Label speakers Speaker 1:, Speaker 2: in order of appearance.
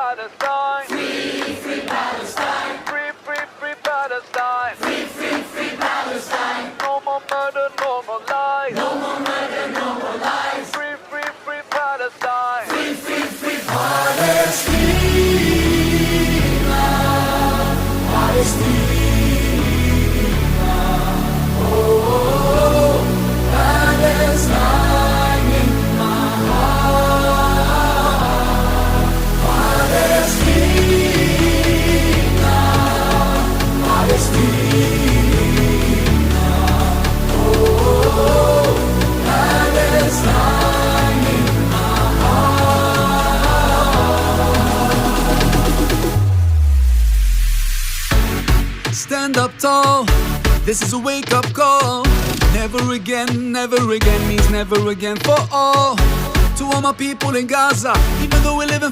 Speaker 1: Palestine.
Speaker 2: Free, free Palestine.
Speaker 1: Free, free, free Palestine.
Speaker 2: Free, free, free Palestine.
Speaker 1: No more murder, no more lies.
Speaker 2: No more murder, no more lies.
Speaker 1: Free, free, free Palestine.
Speaker 2: Free, free, free Palestine. Palestine. Oh, Palestine in my heart. Palestine, Palestine. Oh, Palestine in my heart.
Speaker 3: Stand up tall, this is a wake-up call. Never again means never again for all. To all my people in Gaza, even though we live in